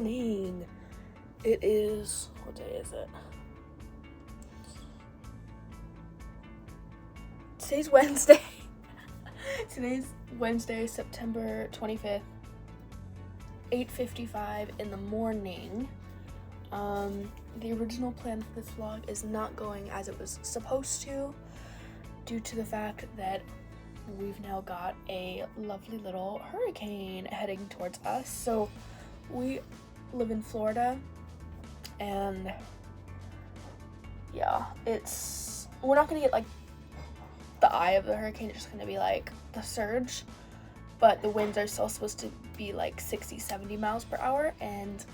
morning. It is, what day is it? Today's Wednesday. Today's Wednesday, September 25th, 8:55 in the morning. The original plan for this vlog is not going as it was supposed to, due to the fact that we've now got a lovely little hurricane heading towards us. So we live in Florida, and yeah, we're not gonna get like the eye of the hurricane, it's just gonna be like the surge, but the winds are still supposed to be like 60-70 miles per hour, and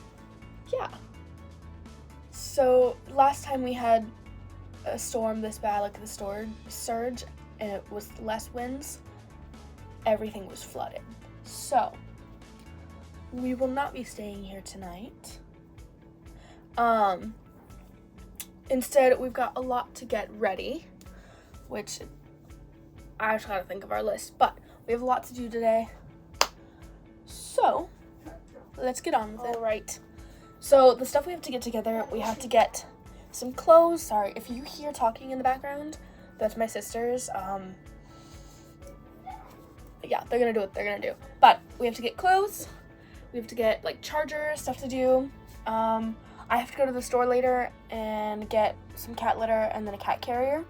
yeah. So last time we had a storm this bad, like the surge, and it was less winds, everything was flooded. So we will not be staying here tonight. Instead, we've got a lot to get ready, which I just gotta think of our list, but we have a lot to do today. So let's get on with it. All right. So the stuff we have to get together, we have to get some clothes. Sorry, if you hear talking in the background, that's my sisters. Yeah, they're gonna do what they're gonna do. But we have to get clothes. We have to get like chargers, stuff to do. I have to go to the store later and get some cat litter and then a cat carrier,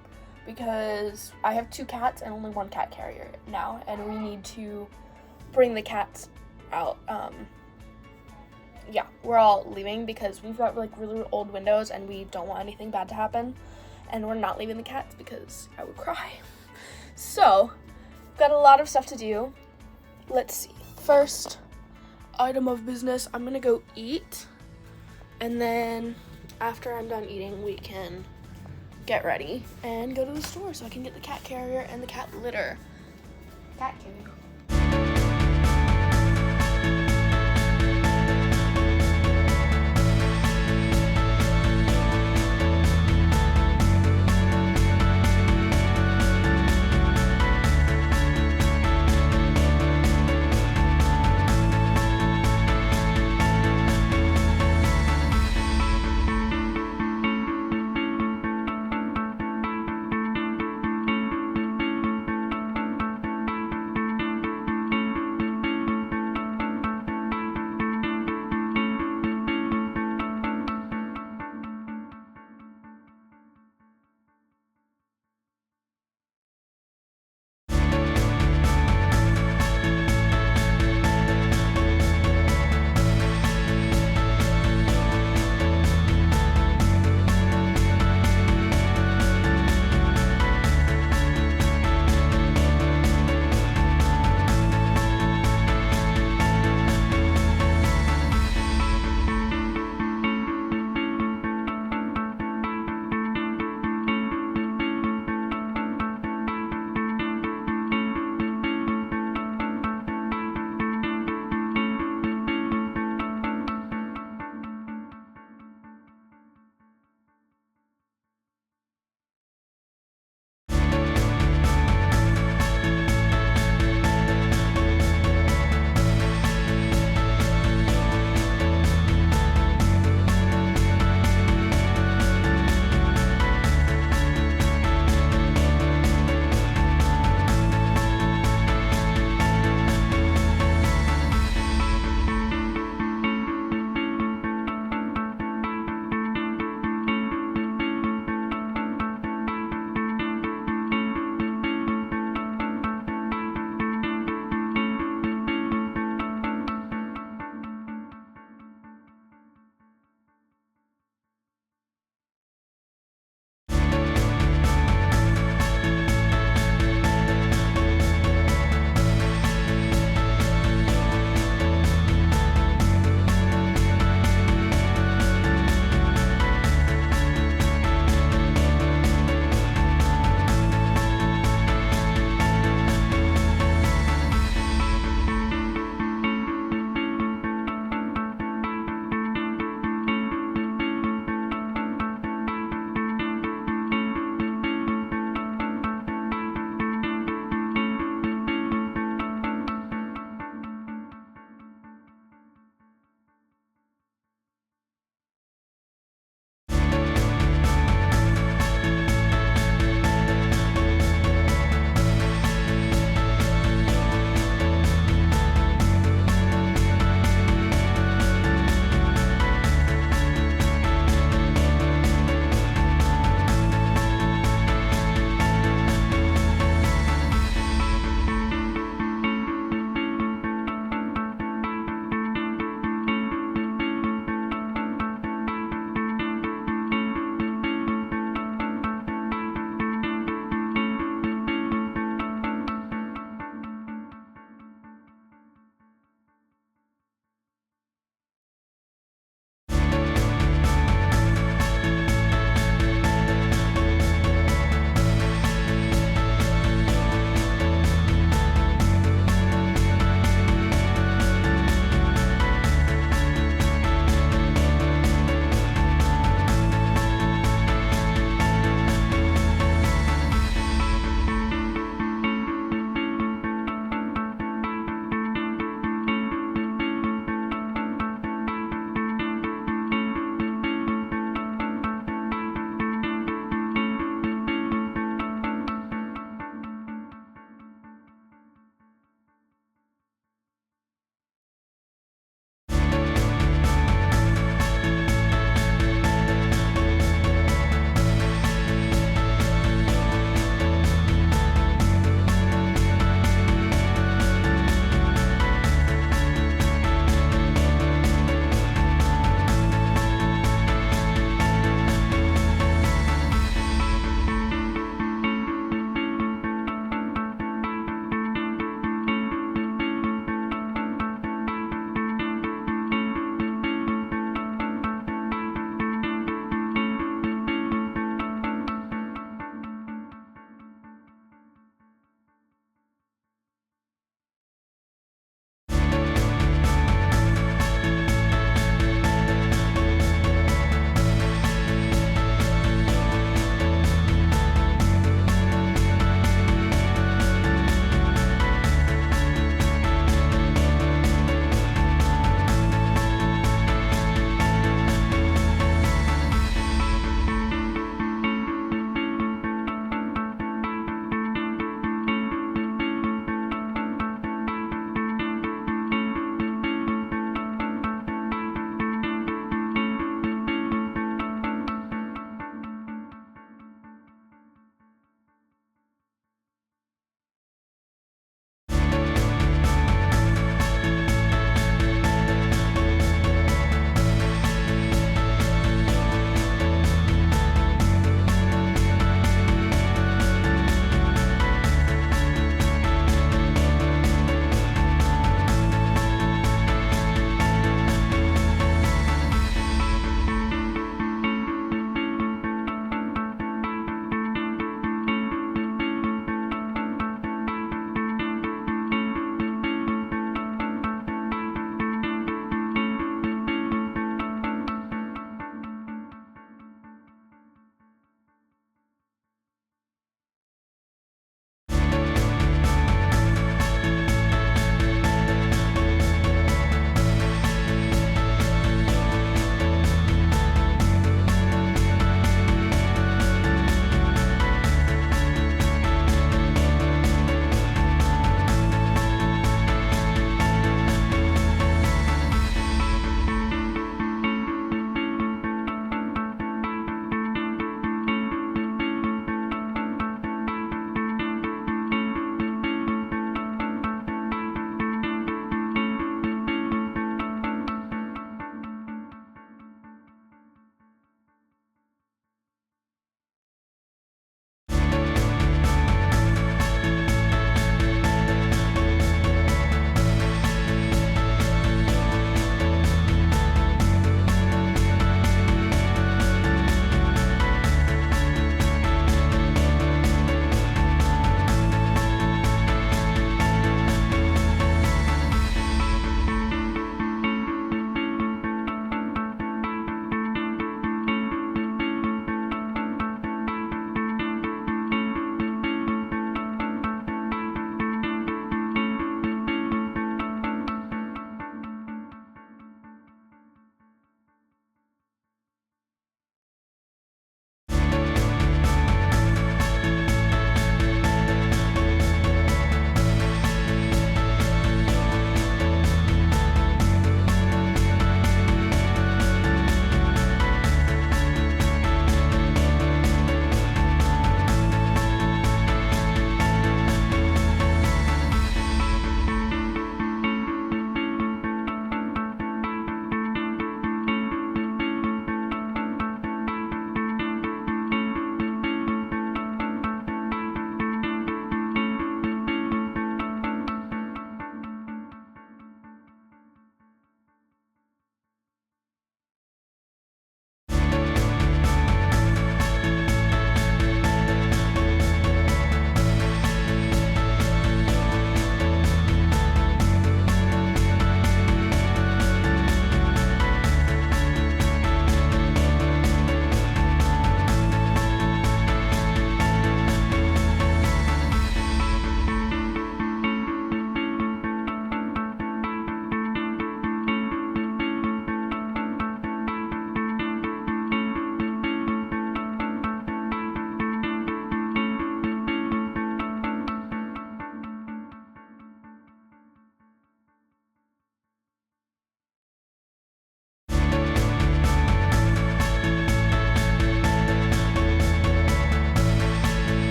because I have 2 cats and only 1 cat carrier now, and we need to bring the cats out. Yeah, we're all leaving because we've got like really old windows and we don't want anything bad to happen, and we're not leaving the cats because I would cry. So we've got a lot of stuff to do. Let's see. First item of business, I'm gonna go eat, and then after I'm done eating, we can get ready and go to the store so I can get the cat carrier and the cat litter. Cat carrier.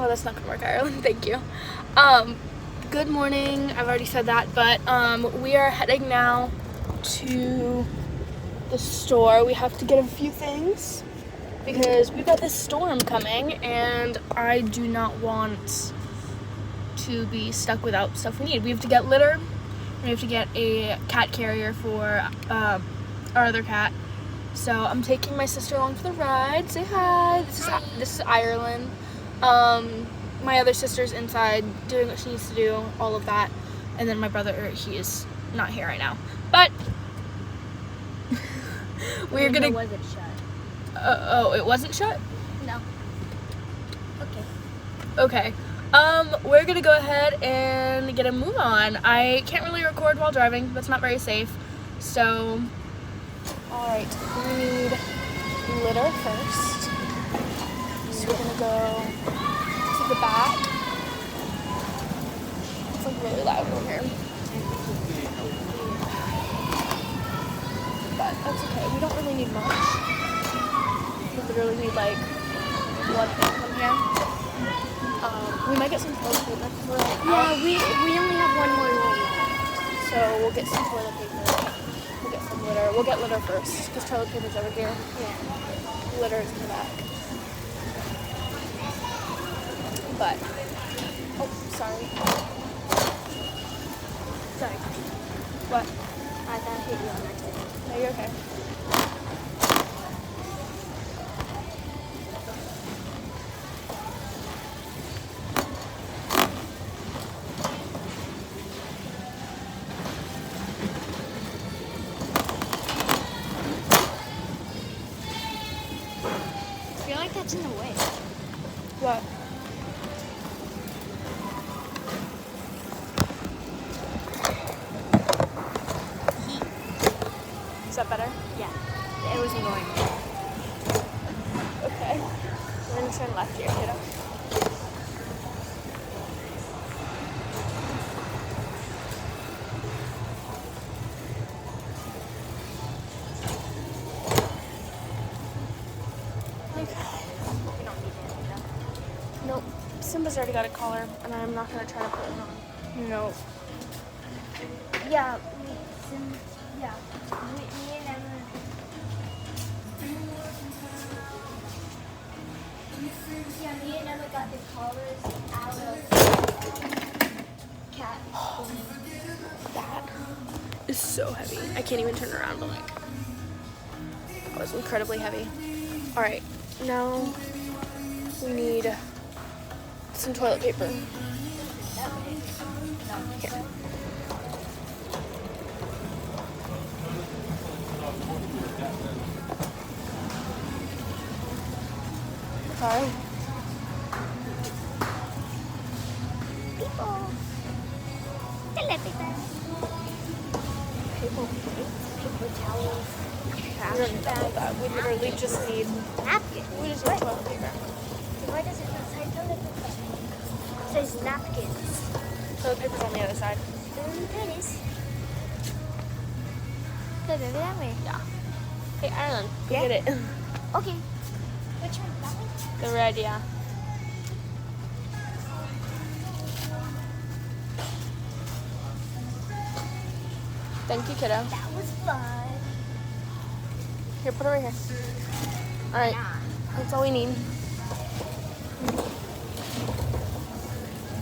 Oh, that's not gonna work, Ireland. Thank you. Good morning. I've already said that, but we are heading now to the store. We have to get a few things because we've got this storm coming, and I do not want to be stuck without stuff we need. We have to get litter. We have to get a cat carrier for our other cat. So I'm taking my sister along for the ride. Say hi. This is Ireland. My other sister's inside doing what she needs to do, all of that. And then my brother, he is not here right now. But we're gonna. Was it shut? Oh, it wasn't shut? No. Okay. We're gonna go ahead and get a move on. I can't really record while driving. That's not very safe. So, alright, we need litter first. So we're gonna go to the back. It's like really loud over here. But that's okay. We don't really need much. We literally need like one thing from here. We might get some toilet paper because we're like, we only have one more roll left. so we'll get some toilet paper. We'll get some litter. We'll get litter first because toilet paper's over here. Yeah. Litter is in the back. But, oh, sorry. Sorry. What? I thought I hit you on that table. No, you're okay. I feel like that's in the way. What? Is that better? Yeah. It was annoying. Okay. We're gonna turn left here, kiddo. We don't need anything though. Nope. Simba's already got a collar, and I'm not gonna try to put it on. No. Yeah. Yeah. Me and Emma. Yeah, me and Emma got the collars out of cat. That is so heavy. I can't even turn around, but like, that was incredibly heavy. All right, now we need some toilet paper. Here. Sorry. People. Hello, people. Paper. Paper towels. We don't need all of that. We literally just need. Napkins. We just need toilet paper. Why does it not say toilet paper? It says napkins. Toilet paper's on the other side. There it is. Go that way. Yeah. Hey, Ireland, go Yeah? get it. Okay. Which one? That one? The red, yeah. Thank you, kiddo. That was fun. Here, put it right here. All right, that's all we need.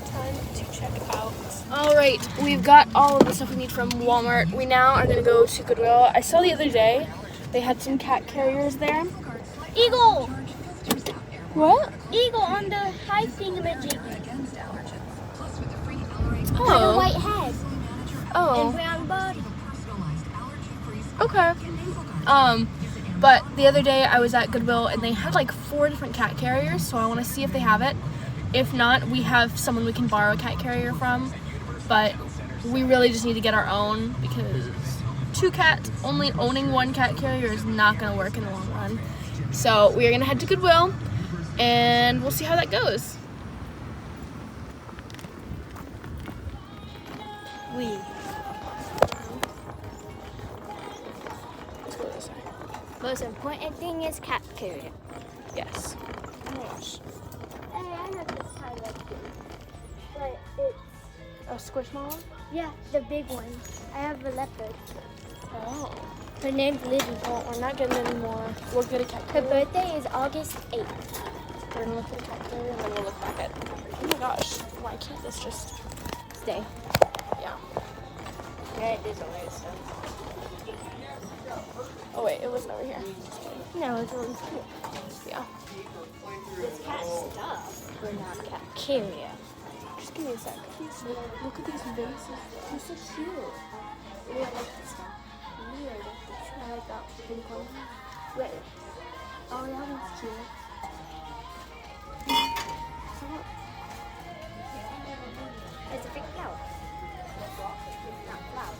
Time to check out. All right, we've got all of the stuff we need from Walmart. We now are gonna go to Goodwill. I saw the other day they had some cat carriers there. Eagle! What? Eagle on the high thingamajig. With a Oh. white head and Oh. brown body. Okay. But the other day I was at Goodwill and they had like 4 different cat carriers, so I want to see if they have it. If not, we have someone we can borrow a cat carrier from, but we really just need to get our own because 2 cats, only owning 1 cat carrier is not going to work in the long run. So we are going to head to Goodwill and we'll see how that goes. Let's go this way. Most important thing is cat carrier. Yes. Hey, I have this side. squishmallow? Yeah, the big one. I have a leopard. Oh. Her name's Lily. Well, we're not getting any more. We'll get a cat Her carrier. birthday is August 8th. We're gonna look at a cat carrier and then we'll look back at. Oh my gosh, why can't this just Stay. yeah. Yeah, it is always stuff. Oh wait, it wasn't over here. No, it's really cute. Yeah. This cat stuff, but not cat carrier. Just give me a sec. Please look at these vases. They're so cute. We don't like this stuff. Weird. I like that pink one. Wait. Oh, that one's cute. It's a big flower. Not flower.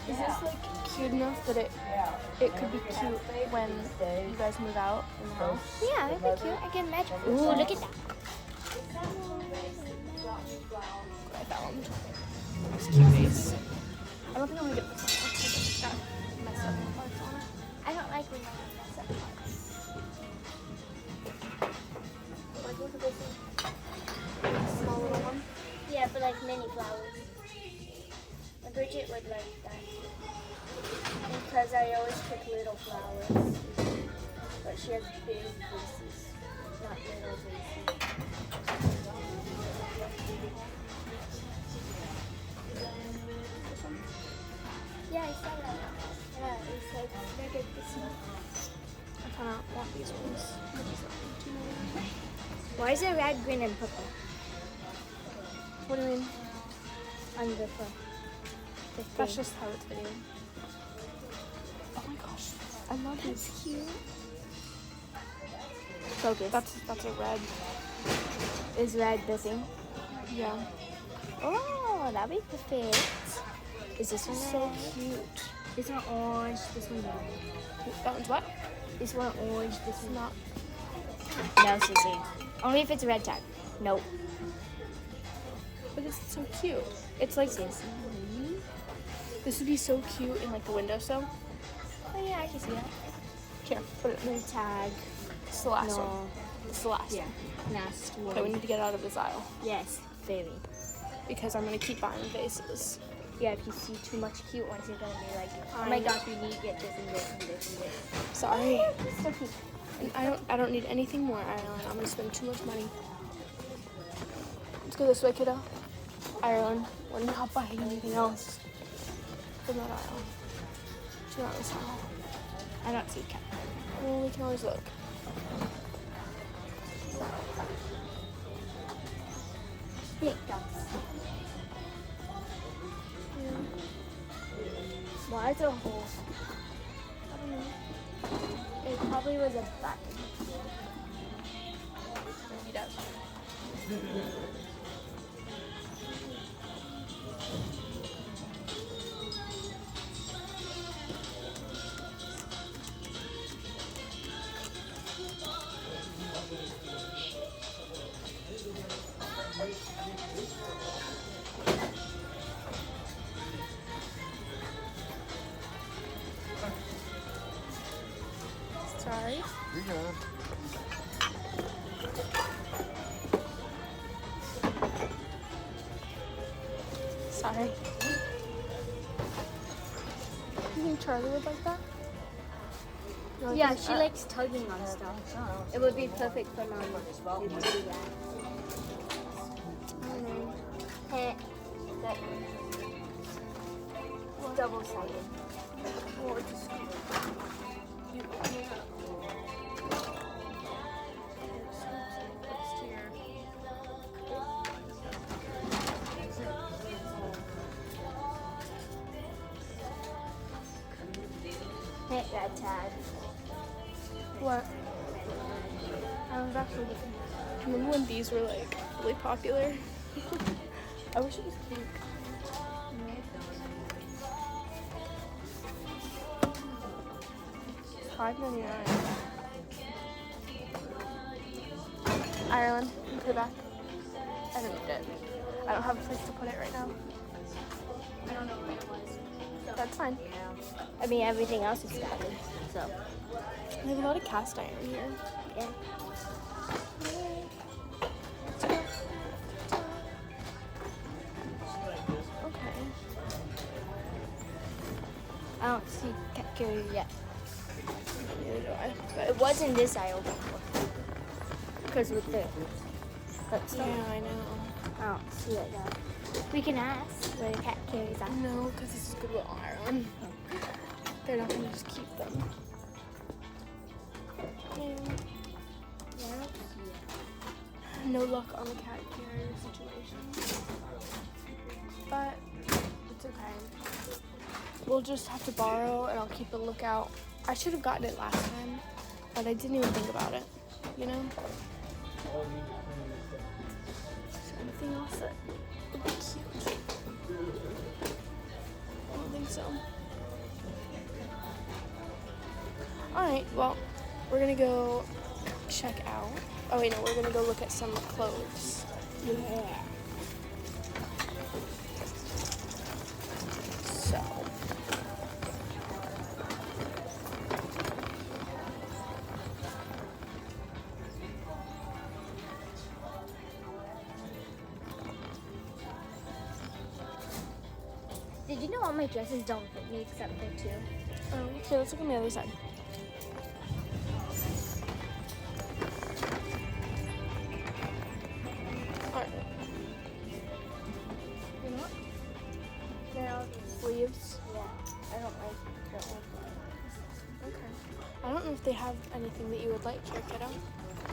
Is this like cute enough that it could be cute when you guys move out in the house? Yeah, it'd be cute. I can imagine. Ooh, look at that. I found this cute vase. I don't think I'm gonna get this one because it's got messed up parts on it. I don't like when I mess up parts. Like, look at this one. Small little one. Yeah, for like mini flowers. And Bridget would like that. Because I always pick little flowers. But she has big vases, not little vases. Yeah, I saw that. Yeah, it's like mega this one. I kind of want these ones. Why is it red, green, and purple What do you mean? on the front? That's just how it's video. Oh my gosh, I love these. That's cute. Focus. That's a red. Is red the thing? Yeah. Oh, that'd be perfect. Is this one So red? cute. This one orange, this one yellow. That one's what? This one orange, this It's one not. no, Sissy. Only if it's a red tag. Nope. But it's so cute. It's like Sissy. this would be so cute in like the windowsill. Oh yeah, I can see that. Here, put it. Red tag. It's the last one. No. It's the last Yeah. one. Last one. Okay, we need to get out of this aisle Yes, very. because I'm gonna keep buying vases. Yeah, if you see too much cute ones, you're gonna be like, oh I my know. gosh, we need to get this and this and this and this. Sorry. So cute. And I don't need anything more, Ireland. I'm gonna spend too much money. Let's go this way, kiddo. Ireland, we're not buying anything else from that aisle. Do not this aisle. I don't see cat. Well, we can always look. Big ducks. Why is there a hole? I don't know. It probably was a button. Maybe does. Sorry. You're good. Sorry. You think Charlie would like that? No, Yeah, because- she likes tugging on stuff. It would be perfect for Mama to do that. I don't know. Hey, that double-sided. Oh, it's just you. Hey, that tag. What? I was actually looking. Remember when these were like really popular? I wish it was pink. $5.99. Ireland, you put it back. I don't need it. I don't have a place to put it right now. I don't know what it was. That's fine. I mean, everything else is scattered, so. We have a lot of cast iron here. Yeah. don't see cat carrier yet. Neither do I. But It was in this aisle before. Because with the foot stuff. yeah, I know. I don't see it though. We can ask where the cat carriers are. No, because this is Goodwill Ireland. They're not gonna just keep them. Yeah. Yeah, I don't see it. No luck on the cat carrier situation. But it's okay. We'll just have to borrow and I'll keep a lookout. I should have gotten it last time, but I didn't even think about it, you know? Is there anything else that would be cute? I don't think so. Alright, well, we're gonna go check out. Oh wait, no, we're gonna go look at some clothes. Yeah. So. Did you know all my dresses don't fit me except for two? Okay, let's look on the other side. Alright. You know what? They're all Sleeves. yeah. I don't like the old ones. Okay. I don't know if they have anything that you would like here, kiddo.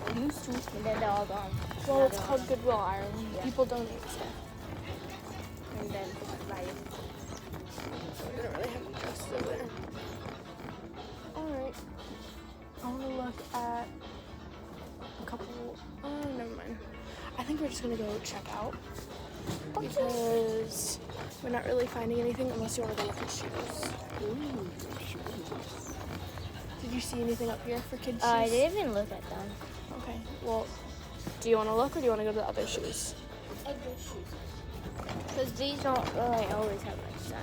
I used to, and then they're all gone. Well, Now it's they're called all Goodwill Ireland. Yeah. People donate stuff. gone. And then buy it. We don't really have any dresses over there. Alright. I want to look at a couple. Oh, never mind. I think we're just going to go check out. Because we're not really finding anything unless you want to go look at shoes. Ooh. Did you see anything up here for kids' shoes? I didn't even look at them. Okay. Well, do you want to look or do you want to go to the other shoes? Because these don't really always have my size.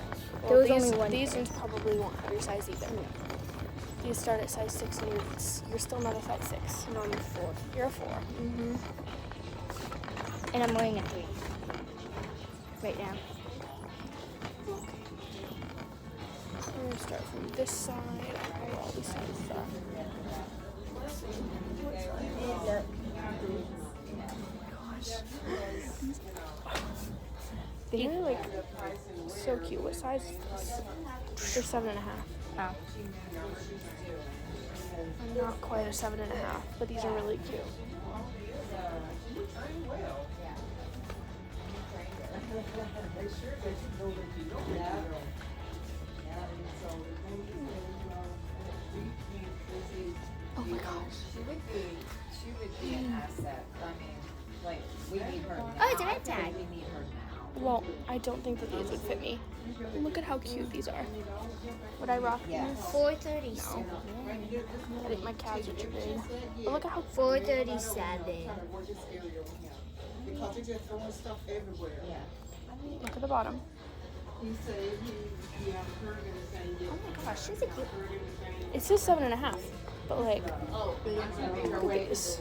Well, There was these, only one. these ones probably won't have your size either. These start at size 6 and you're still not a size 6. No, I'm 4. You're a 4. Mm-hmm. And I'm wearing a 3. Right now. We're going to start from this side. I don't know where all these sides are. Let's see. Gosh. They're like so cute. What size is this? They're 7.5. Oh. I'm not quite a 7.5, but these are really cute. Oh my gosh. She would be an asset. I mean, like, we need her now. Oh, it's a red tag. We need her now. Well, I don't think that these would fit me. Look at how cute these are. Would I rock these? Yes. 437. I think my calves are too big. But look at how 437. Because they're just throwing stuff everywhere. look at the bottom. He said he heard everything. Oh my gosh, She's a cute. it says 7.5, but like, look at these.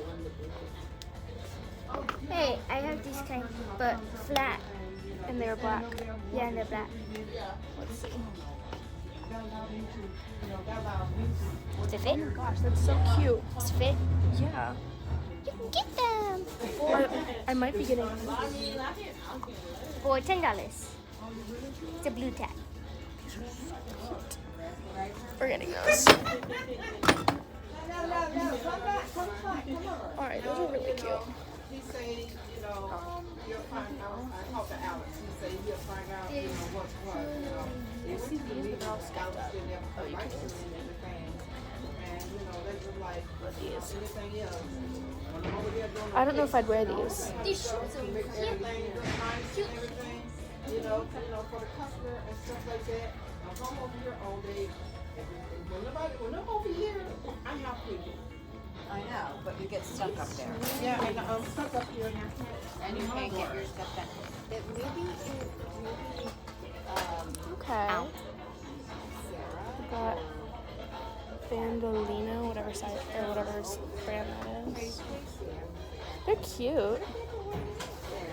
Hey, I have these kind, but flat. And they're black. Yeah, and they're black. Let's see. Does it fit? Gosh, that's so cute. Does it fit? Yeah. You can get them I might be getting. for $10. It's a blue tag. We're getting those. Alright, those are really cute. He said, you know, he'll find out. I talked to Alex. He said he'll find out, you know, what's what. You know, if we can leave Alex in there for the lights and everything, and you know, they just like anything else. When I'm over there doing I don't know if I'd wear these. These shoes are make cute. everything look nice and everything, you know, for the customer and stuff like that. I'm home over here all day. When I'm over here, I have people. I know, but you get stuck up there. Yeah, and I'm stuck up here. And you can't get your stuff done. It maybe, Okay. We got Bandolino, whatever size or whatever brand that is. They're cute,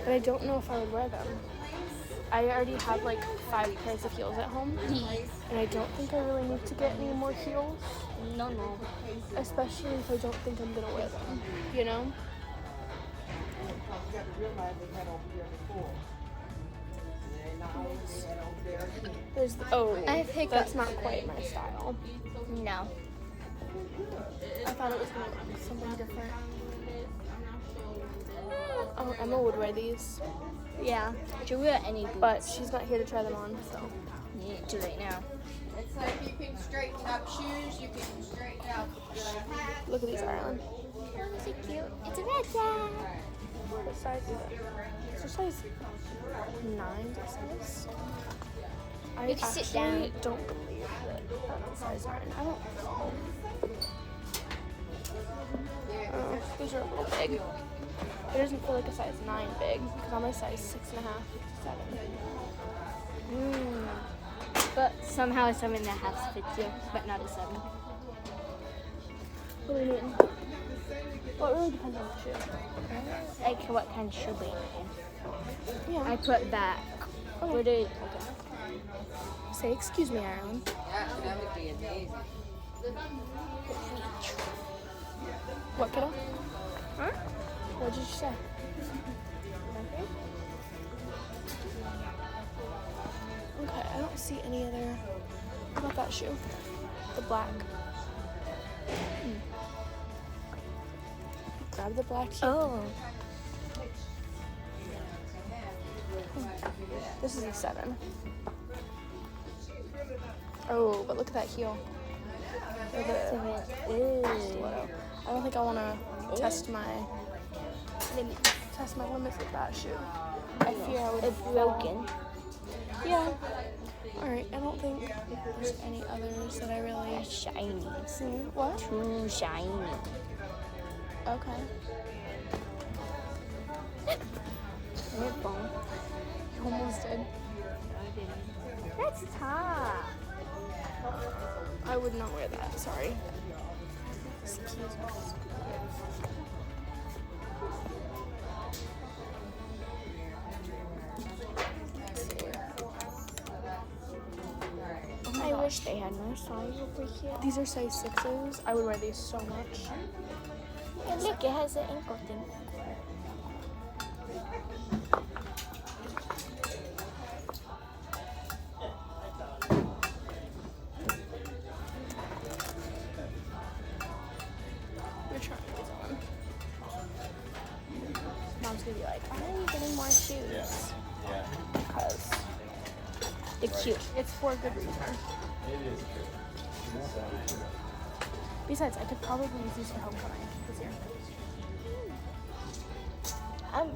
but I don't know if I would wear them. I already have like 5 pairs of heels at home, and I don't think I really need to get any more heels, No. especially if I don't think I'm gonna wear them, you know? You got to realize they had over here before. And now they had over there again. There's, I think that's not quite my style. No. I thought it was gonna be something different. Oh, Emma would wear these, Yeah. She'll wear any boots. but she's not here to try them on, so. Yeah, too late now. It's like you can straighten up shoes, you can straighten up hats. Look at these, Ireland. Oh, is it cute? It's a red flag. What size is it? It's a size 9, this is. I You can sit actually down. don't believe that that's a size 9. I don't. Oh, these are a little big. It doesn't feel like a size 9 big because I'm a size 6.5, 7. But somehow a 7.5 fits you, but not a 7. What do you mean? Well, it really depends on the shoe. Like what kind of shoe are you in? Yeah. I put back. Okay. What did? Say excuse me, Ireland. Yeah, that would be amazing. What, kiddo? Huh? What did you say? Okay, I don't see any other. What about that shoe? The black. Grab the black heel. Oh. This is a 7. Oh, but look at that heel. Or the stiletto. I don't think I want to test my limits with that shoe. I fear I would It's fall. broken. Yeah. All right. I don't think there's any others that I really. Shiny. What? Too shiny. Okay. You almost did. That's top. I would not wear that. Sorry. Excuse me. I wish they had more size over here. These are size 6s. I would wear these so much. And look, it has an ankle thing. We're trying these on. Mom's gonna be like, "Why are you getting more shoes?" Because They're cute. it's for a good reason. Besides, I could probably use these for homecoming this year.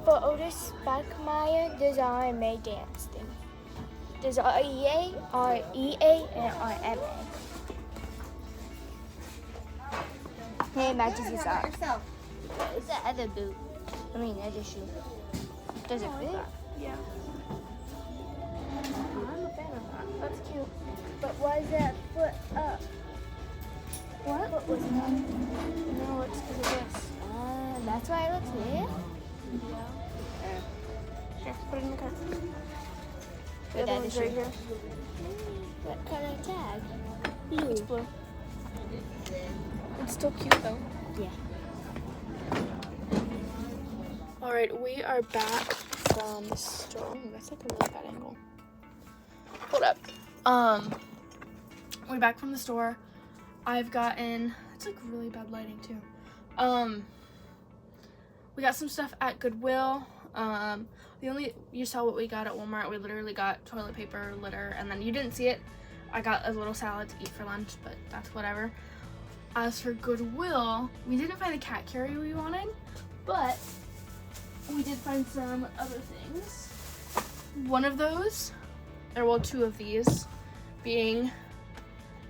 For Otis Bachmeyer, there's an RMA dance thing. There's REA, REA, and RMA. Hey, it matches his socks. It's the other boot. I mean, other shoe. Does it fit? Yeah. I'm a fan of that. That's cute. But why is that foot up? What? What was that? No, it's because of this. That's why it looks weird. Yeah. Here, put it in the car. The Put other that in one's the right shoe. here. What color tag? It's Blue. blue. It's still cute though. Yeah. All right, we are back from the store. Ooh, that's like a really bad angle. Hold up. We're back from the store. I've gotten, it's like really bad lighting too. We got some stuff at Goodwill. You saw what we got at Walmart. We literally got toilet paper, litter, and then you didn't see it. I got a little salad to eat for lunch, but that's whatever. As for Goodwill, we didn't find the cat carrier we wanted, but we did find some other things. One of those, or well, 2 of these, being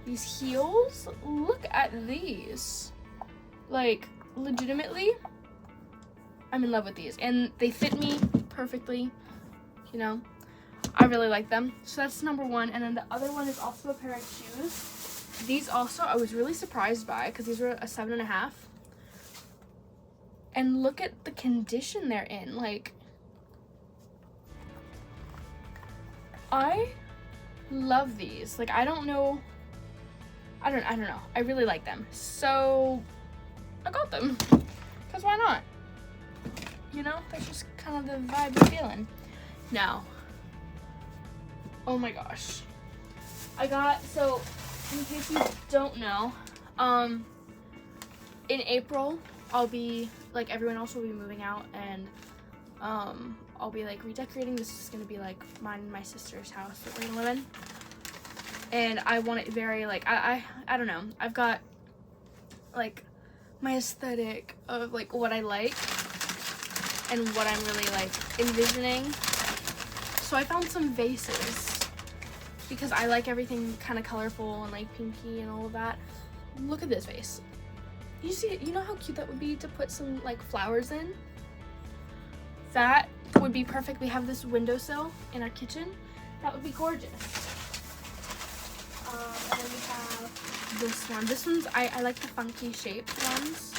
these heels. Look at these. Like, legitimately, I'm in love with these. And they fit me perfectly, you know. I really like them. So that's number 1. And then the other one is also a pair of shoes. These also, I was really surprised by because these were a 7.5. And look at the condition they're in. Like, I love these. Like, I don't know. I don't know. I really like them. So I got them. Because why not? You know, that's just kind of the vibe I'm feeling. Now, oh my gosh. So in case you don't know, in April, I'll be, like, everyone else will be moving out, and I'll be, like, redecorating. This is gonna be, like, mine and my sister's house that we're gonna live in. And I want it very, like, I don't know. I've got, like, my aesthetic of, like, what I like and what I'm really, like, envisioning. So I found some vases because I like everything kind of colorful and, like, pinky and all of that. Look at this vase. You see it? You know how cute that would be to put some, like, flowers in? That would be perfect. We have this windowsill in our kitchen. That would be gorgeous. And then we have this one. This one's, I like the funky shaped ones.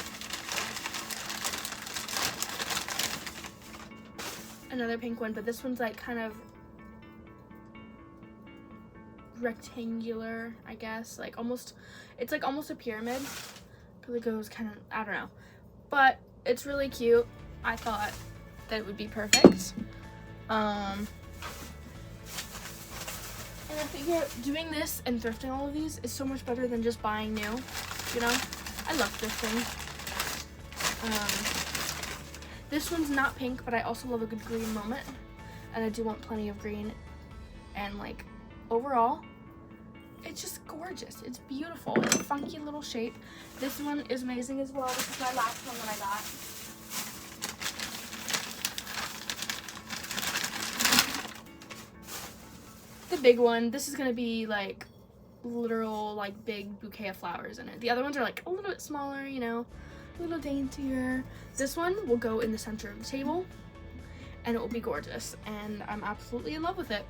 Another pink one, but this one's, like, kind of rectangular, I guess. Like, almost, it's, like, almost a pyramid. Because it goes kind of, I don't know. But it's really cute. I thought that it would be perfect. And I figure doing this and thrifting all of these is so much better than just buying new, you know? I love thrifting. This one's not pink, but I also love a good green moment. And I do want plenty of green. And, like, overall, it's just gorgeous. It's beautiful. It's a funky little shape. This one is amazing as well. This is my last one that I got. The big one. This is gonna be, like, literal, like, big bouquet of flowers in it. The other ones are, like, a little bit smaller, you know, a little daintier. This one will go in the center of the table, and it will be gorgeous, and I'm absolutely in love with it.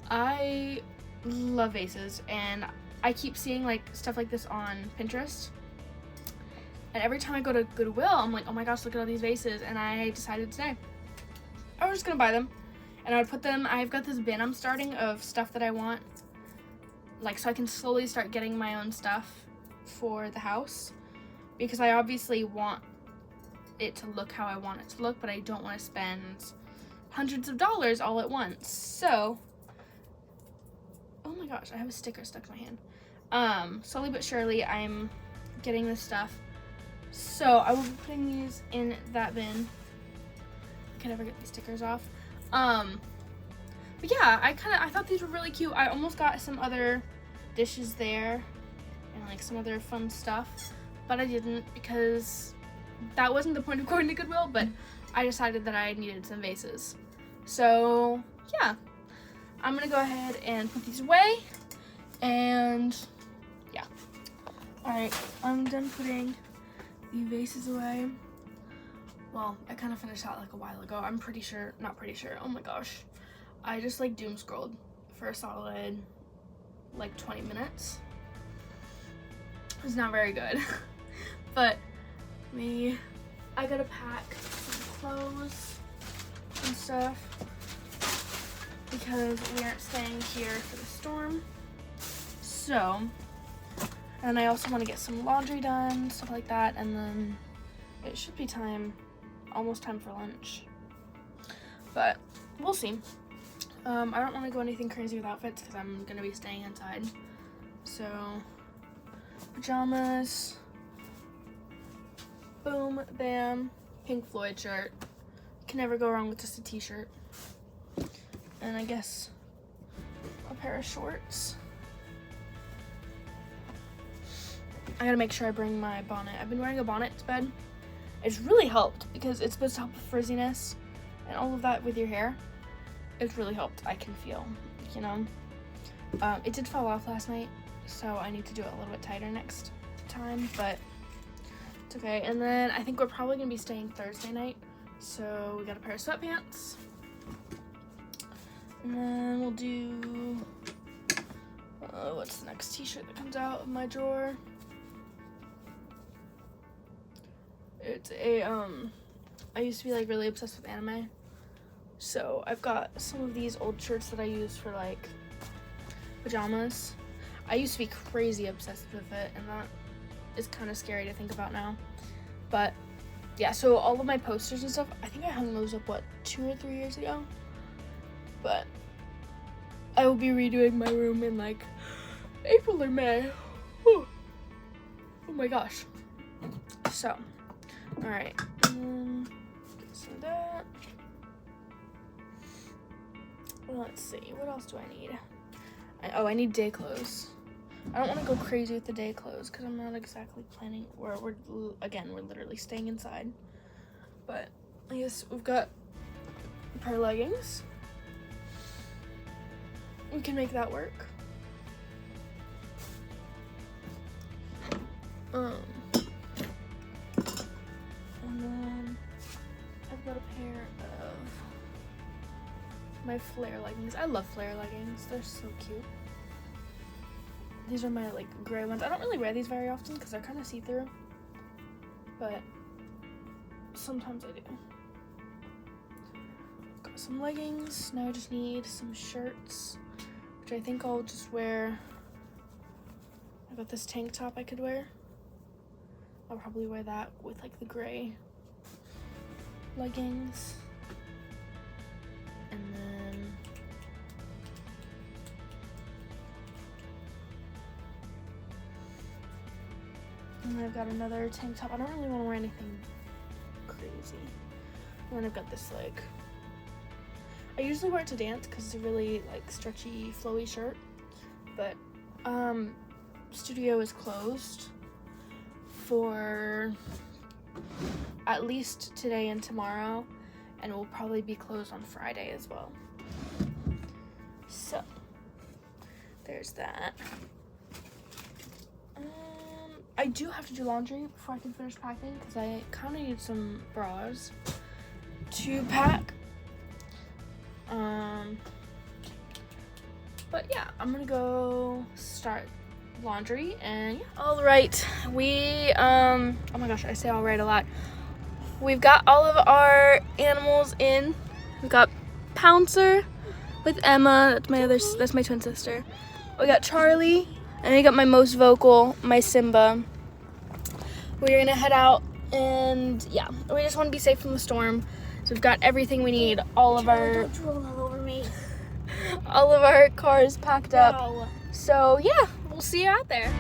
I love vases, and I keep seeing, like, stuff like this on Pinterest, and every time I go to Goodwill, I'm like, oh my gosh, look at all these vases. And I decided today I was just gonna buy them, and I would put them, I've got this bin I'm starting of stuff that I want, like, so I can slowly start getting my own stuff for the house, because I obviously want it to look how I want it to look, but I don't want to spend hundreds of dollars all at once. So, oh my gosh, I have a sticker stuck in my hand. Slowly but surely, I'm getting this stuff. So I will be putting these in that bin. I can never get these stickers off. But yeah, I thought these were really cute. I almost got some other dishes there and, like, some other fun stuff, but I didn't because that wasn't the point of going to Goodwill, but I decided that I needed some vases. So yeah, I'm gonna go ahead and put these away, and yeah. Alright, I'm done putting the vases away. Well, I kind of finished that, like, a while ago. I'm pretty sure, not pretty sure, oh my gosh. I just, like, doom scrolled for a solid, like, 20 minutes. It's not very good. But I gotta pack some clothes and stuff because we aren't staying here for the storm. So, and I also want to get some laundry done, stuff like that, and then it should be almost time for lunch. But we'll see. I don't want to go anything crazy with outfits because I'm gonna be staying inside. So, pajamas. Boom, bam, Pink Floyd shirt. Can never go wrong with just a t-shirt. And I guess a pair of shorts. I gotta make sure I bring my bonnet. I've been wearing a bonnet to bed. It's really helped because it's supposed to help with frizziness and all of that with your hair. It's really helped, I can feel, you know. It did fall off last night, so I need to do it a little bit tighter next time, but it's okay. And then I think we're probably gonna be staying Thursday night, so we got a pair of sweatpants. And then we'll do, what's the next t-shirt that comes out of my drawer? It's a, I used to be, like, really obsessed with anime, So I've got some of these old shirts that I use for like pajamas. I used to be crazy obsessed with it, and that is kind of scary to think about now. But yeah, so all of my posters and stuff, I think I hung those up, 2 or 3 years ago? But I will be redoing my room in like April or May. Whew. Oh my gosh. So, alright. So that. Let's see, what else do I need? I need day clothes. I don't want to go crazy with the day clothes because I'm not exactly planning. We're literally staying inside. But I guess we've got a pair of leggings. We can make that work. And then I've got a pair of my flare leggings. I love flare leggings. They're so cute. These are my like gray ones. I don't really wear these very often because they're kind of see-through, but sometimes I do. Got some leggings. Now I just need some shirts, which I think I'll just wear. I got this tank top I could wear. I'll probably wear that with like the gray leggings. And then I've got another tank top. I don't really want to wear anything crazy. And then I've got this like, I usually wear it to dance because it's a really like stretchy, flowy shirt. But studio is closed for at least today and tomorrow, and will probably be closed on Friday as well. So there's that. I do have to do laundry before I can finish packing because I kind of need some bras to pack. But yeah, I'm gonna go start laundry and yeah. All right, we oh my gosh, I say all right a lot. We've got all of our animals in. We've got Pouncer with Emma. That's my twin sister. We got Charlie, and I got my most vocal, my Simba. We're gonna head out, and yeah, we just want to be safe from the storm. So we've got everything we need. All of our cars packed up. So yeah, we'll see you out there.